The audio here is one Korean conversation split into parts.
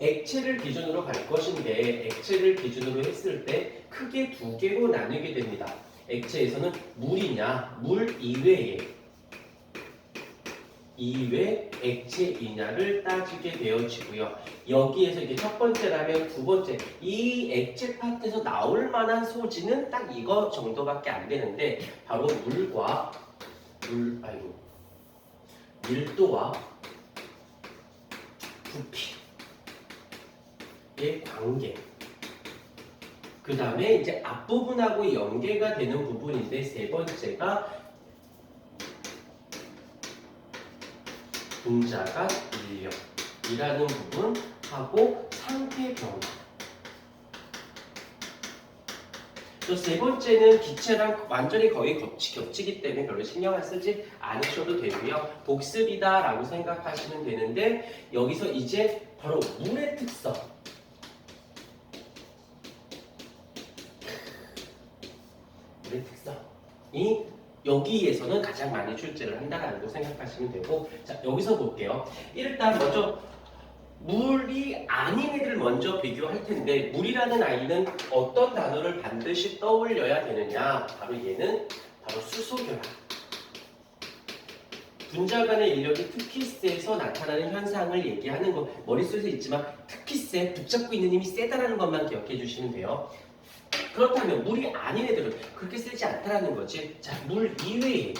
액체를 기준으로 갈 것인데 액체를 기준으로 했을 때 크게 두 개로 나뉘게 됩니다. 액체에서는 물이냐, 물 이외 액체이냐를 따지게 되어지고요. 여기에서 이게 첫 번째라면 두 번째, 이 액체 파트에서 나올 만한 소지는 딱 이거 정도밖에 안 되는데 바로 밀도와 부피의 관계. 그 다음에 이제 앞부분하고 연계가 되는 부분인데 세 번째가 분자간 인력이라는 부분하고 상태 변화. 또 세 번째는 기체랑 완전히 거의 겹치기 때문에 별로 신경을 쓰지 않으셔도 되고요. 복습이다라고 생각하시면 되는데 여기서 이제 바로 물의 특성. 물의 특성이 여기에서는 가장 많이 출제를 한다라고 생각하시면 되고, 자 여기서 볼게요. 일단 먼저 물이 아닌 애들 먼저 비교할 텐데 물이라는 아이는 어떤 단어를 반드시 떠올려야 되느냐? 바로 얘는 바로 수소결합. 분자 간의 인력이 특히 세서 나타나는 현상을 얘기하는 거 머릿속에 있지만 특히 세, 붙잡고 있는 힘이 세다라는 것만 기억해 주시면 돼요. 그렇다면 물이 아닌 애들은 그렇게 세지 않다라는 거지. 자, 물 이외의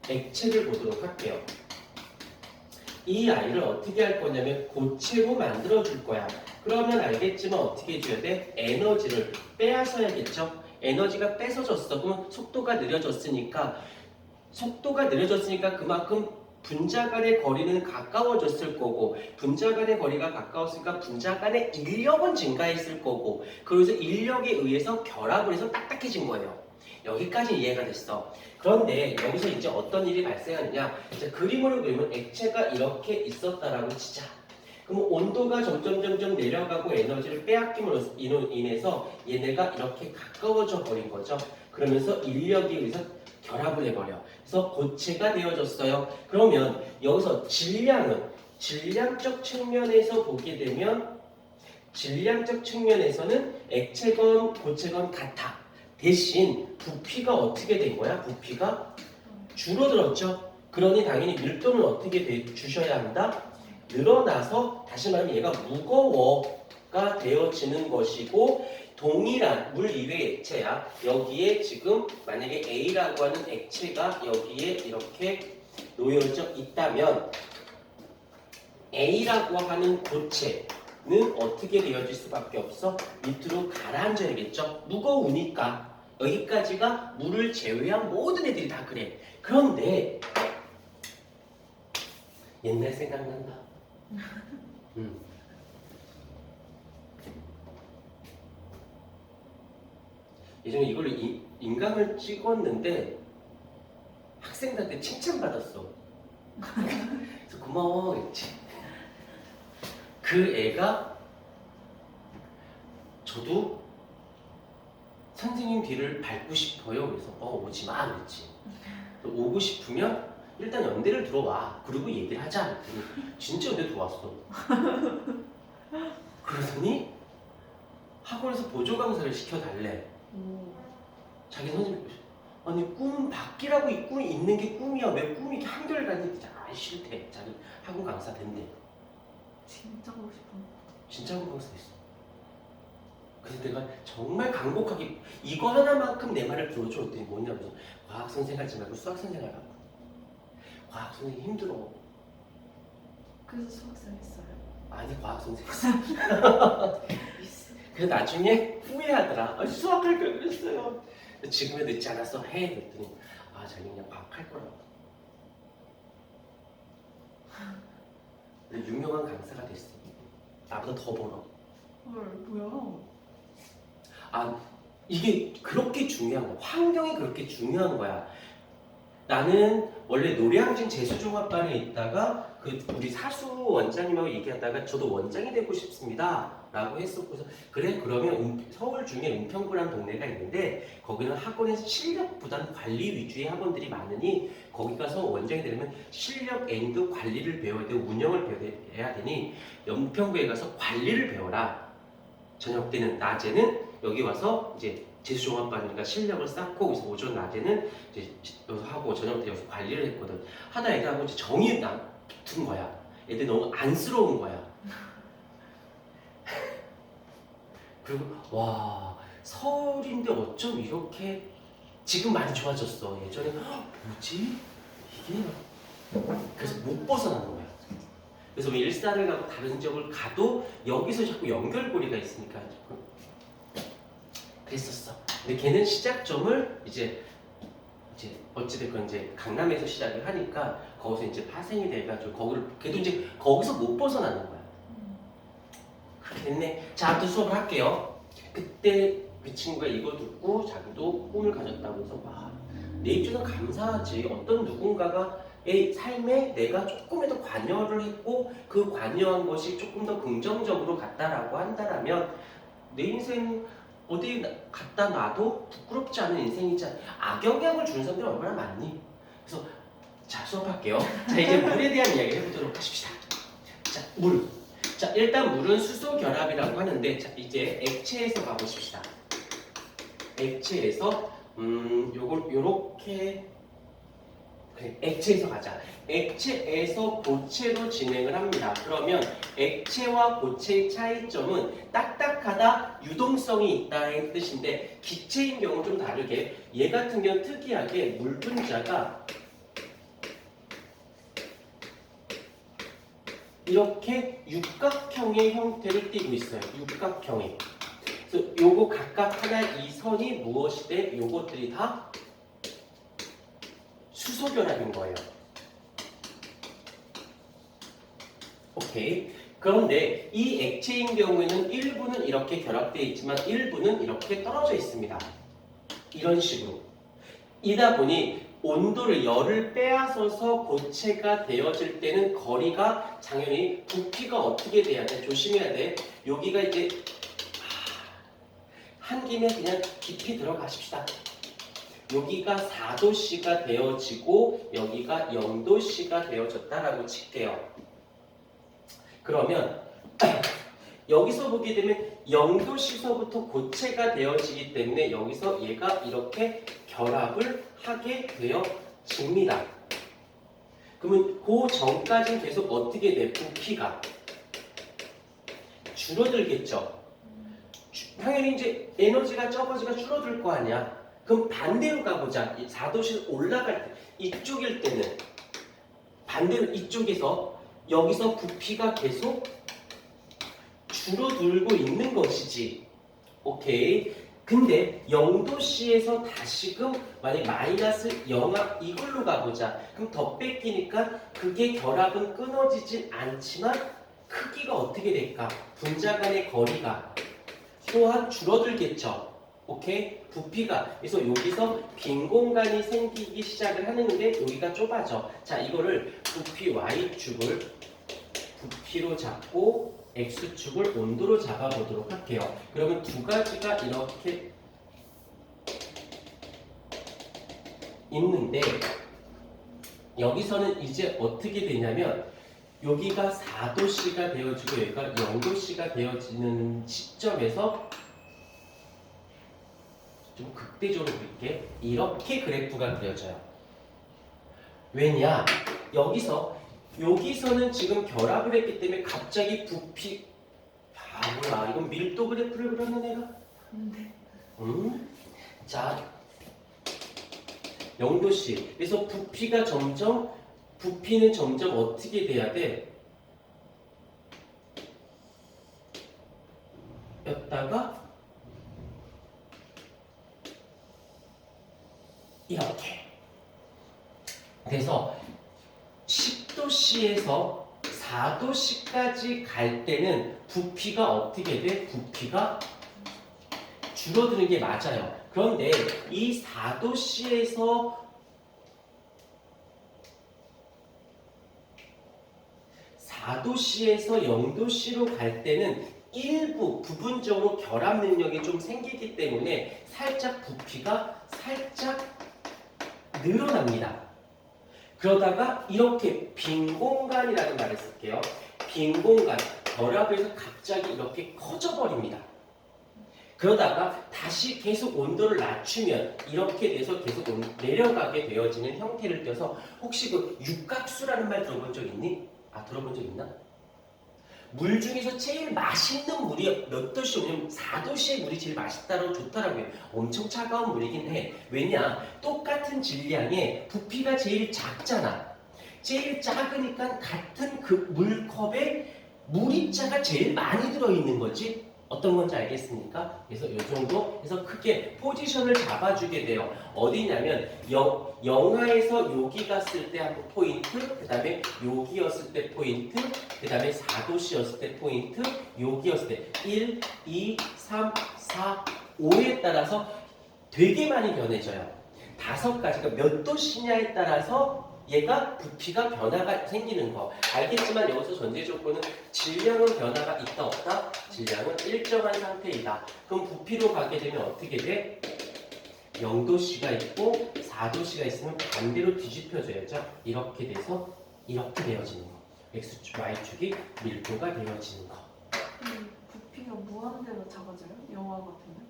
액체를 보도록 할게요. 이 아이를 어떻게 할 거냐면 고체로 만들어 줄 거야. 그러면 알겠지만 어떻게 해줘야 돼? 에너지를 빼앗아야겠죠. 에너지가 뺏어졌어. 그러면 속도가 느려졌으니까 그만큼 분자 간의 거리는 가까워졌을 거고, 분자 간의 거리가 가까웠으니까 분자 간의 인력은 증가했을 거고, 그래서 인력에 의해서 결합을 해서 딱딱해진 거예요. 여기까지 이해가 됐어. 그런데 여기서 이제 어떤 일이 발생하느냐? 이제 그림으로 그리면 액체가 이렇게 있었다라고 치자. 그럼 온도가 점점 내려가고 에너지를 빼앗김으로 인해서 얘네가 이렇게 가까워져 버린 거죠. 그러면서 인력에 의해서 결합을 해버려. 그래서 고체가 되어졌어요. 그러면 여기서 질량적 측면에서 보게 되면 질량적 측면에서는 액체건 고체건 같아. 대신 부피가 어떻게 된 거야? 부피가 줄어들었죠. 그러니 당연히 밀도는 어떻게 주셔야 한다? 늘어나서 다시 말하면 얘가 무거워가 되어지는 것이고, 동일한 물 이외의 액체야. 여기에 지금 만약에 A라고 하는 액체가 여기에 이렇게 놓여져 있다면 A라고 하는 고체는 어떻게 되어질 수밖에 없어? 밑으로 가라앉아야겠죠. 무거우니까. 여기까지가 물을 제외한 모든 애들이 다 그래. 그런데 옛날 생각난다. 예전에 이걸 인강을 찍었는데 학생들한테 칭찬받았어. 그래서 고마워 그랬지. 그 애가 저도 선생님 뒤를 밟고 싶어요. 그래서 오지 마 그랬지. 오고 싶으면 일단 연대를 들어와. 그리고 얘기를 하자. 진짜 연대 들어왔어. 그러더니 학원에서 보조 강사를 시켜달래. 자기 선생님, 아니 꿈은 바뀌라고 있는 게 꿈이야. 왜 꿈이 이렇게 한결같이 싫대. 자기 학원 강사 된대. 진짜 하고 싶어. 진짜 학원 강사 됐어. 그래서 내가 정말 간곡하게 이거 하나만큼 내 말을 들어줘. 그랬더니 뭐냐면 과학 선생 하지 말고 수학 선생 하라고. 과학 선생 힘들어. 그래서 수학생 했어요? 아니 과학 선생 했어. 그래서 나중에 후회하더라. 수학할 걸 그랬어요. 지금은 늦지 않았어. 해. 그랬더니 자기 그냥 과학 할 거라고. 유명한 강사가 됐어. 나보다 더 벌어. 헐, 뭐야? 이게 그렇게 중요한 거야. 환경이 그렇게 중요한 거야. 나는 원래 노량진 재수종합반에 있다가 그 우리 사수 원장님하고 얘기하다가 저도 원장이 되고 싶습니다 라고 했었고서 그래 그러면 서울 중에 은평구라는 동네가 있는데 거기는 학원에서 실력보다는 관리 위주의 학원들이 많으니 거기 가서 원장이 되려면 실력 앤드 관리를 배워야 되고 운영을 배워야 되니 은평구에 가서 관리를 배워라. 저녁 때는 낮에는 여기 와서 이제 재수종합반이니까 실력을 쌓고 그래서 오전 낮에는 이제 여기서 하고 저녁 때 여기서 관리를 했거든. 하다 애들하고 이제 정이 붙은 거야. 애들 너무 안쓰러운 거야. 그리고 와 서울인데 어쩜 이렇게 지금 많이 좋아졌어. 예전에 뭐지 이게 그래서 못 벗어나는 거야. 그래서 왜 일산을 가고 다른 지역을 가도 여기서 자꾸 연결고리가 있으니까 그랬었어. 근데 걔는 시작점을 이제 어찌됐건 이제 강남에서 시작을 하니까 거기서 이제 파생이 돼가지고 거기를 걔도 이제 거기서 못 벗어나는 거야. 그렇게 됐네. 자, 아무튼 수업을 할게요. 그때 그 친구가 이거 듣고 자기도 꿈을 가졌다고 해서 와, 내 입장에서 감사하지. 어떤 누군가가 의 삶에 내가 조금이라도 관여를 했고 그 관여한 것이 조금 더 긍정적으로 갔다라고 한다라면 내 인생 어디 갖다 놔도 부끄럽지 않은 인생이지 악영향을 주는 사람들이 얼마나 많니? 그래서 자 수업할게요. 자 이제 물에 대한 이야기 해보도록 하십시다. 자 물. 자 일단 물은 수소 결합이라고 하는데 자 이제 액체에서 가보십시다. 액체에서 요걸 요렇게 그래, 액체에서 가자. 액체에서 고체로 진행을 합니다. 그러면 액체와 고체의 차이점은 딱딱하다, 유동성이 있다의 뜻인데 기체인 경우 좀 다르게 얘 같은 경우는 특이하게 물 분자가 이렇게 육각형의 형태를 띠고 있어요. 육각형의. 그래서 요거 각각 하나 이 선이 무엇이 돼? 요것들이 다 수소 결합인 거예요. 오케이. 그런데 이 액체인 경우에는 일부는 이렇게 결합되어 있지만 일부는 이렇게 떨어져 있습니다. 이런 식으로. 이다 보니 온도를 열을 빼앗아서 고체가 되어질 때는 거리가 당연히 부피가 어떻게 돼야 돼? 조심해야 돼. 여기가 이제 한 김에 그냥 깊이 들어가십시다. 여기가 4도씨가 되어지고 여기가 0도씨가 되어졌다라고 칠게요. 그러면 여기서 보게 되면 0도씨서부터 고체가 되어지기 때문에 여기서 얘가 이렇게 결합을 하게 되어집니다. 그러면 그 전까지는 계속 어떻게 돼? 부피가 줄어들겠죠. 당연히 이제 에너지가 적어지가 줄어들 거 아니야. 그럼 반대로 가보자. 4도씨 올라갈 때 이쪽일 때는 반대로 이쪽에서 여기서 부피가 계속 줄어들고 있는 것이지. 오케이. 근데 0도씨에서 다시금 만약 마이너스 0아 이걸로 가보자. 그럼 더 뺏기니까 그게 결합은 끊어지진 않지만 크기가 어떻게 될까? 분자 간의 거리가 또한 줄어들겠죠. 오케이? 부피가 그래서 여기서 빈 공간이 생기기 시작을 하는데 여기가 좁아져. 자 이거를 부피 Y축을 부피로 잡고 X축을 온도로 잡아보도록 할게요. 그러면 두 가지가 이렇게 있는데 여기서는 이제 어떻게 되냐면 여기가 4도씨가 되어지고 여기가 0도씨가 되어지는 시점에서 좀 극대적으로 그릴게. 이렇게 그래프가 그려져요. 왜냐? 여기서는 지금 결합을 했기 때문에 갑자기 부피 뭐야 이건 밀도 그래프를 그렸는 애가? 자 0도씨 그래서 부피는 점점 어떻게 돼야 돼? 였다가 이렇게 그래서 10도씨에서 4도씨까지 갈 때는 부피가 어떻게 돼? 부피가 줄어드는 게 맞아요. 그런데 이 4도씨에서 4도씨에서 0도씨로 갈 때는 일부 부분적으로 결합 능력이 좀 생기기 때문에 살짝 부피가 살짝 늘어납니다. 그러다가 이렇게 빈 공간이라는 말을 쓸게요. 빈 공간, 결합에서 갑자기 이렇게 커져버립니다. 그러다가 다시 계속 온도를 낮추면 이렇게 돼서 계속 내려가게 되어지는 형태를 띄어서 혹시 그 육각수라는 말 들어본 적 있니? 들어본 적 있나? 물 중에서 제일 맛있는 물이 몇 도씨 오냐면 4도씨의 물이 제일 맛있다고 좋더라고요. 엄청 차가운 물이긴 해. 왜냐? 똑같은 질량에 부피가 제일 작잖아. 제일 작으니까 같은 그 물컵에 물입자가 제일 많이 들어있는 거지. 어떤 건지 알겠습니까? 그래서 이 정도 해서 크게 포지션을 잡아주게 돼요. 어디냐면 영하에서 여기 갔을 때 한 포인트, 그 다음에 여기였을 때 포인트, 그 다음에 4도씨였을 때 포인트, 여기였을 때 1, 2, 3, 4, 5에 따라서 되게 많이 변해져요. 5가지가 몇 도씨냐에 따라서 얘가 부피가 변화가 생기는 거. 알겠지만 여기서 전제 조건은 질량은 변화가 있다 없다? 질량은 일정한 상태이다. 그럼 부피로 가게 되면 어떻게 돼? 0도씨가 있고 4도씨가 있으면 반대로 뒤집혀져야죠. 이렇게 돼서 이렇게 되어지는 거. X축, Y축이 밀도가 되어지는 거. 부피가 무한대로 작아져요? 영화 같으면?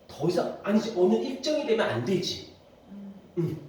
더 이상 아니지. 어느 일정이 되면 안 되지. 음.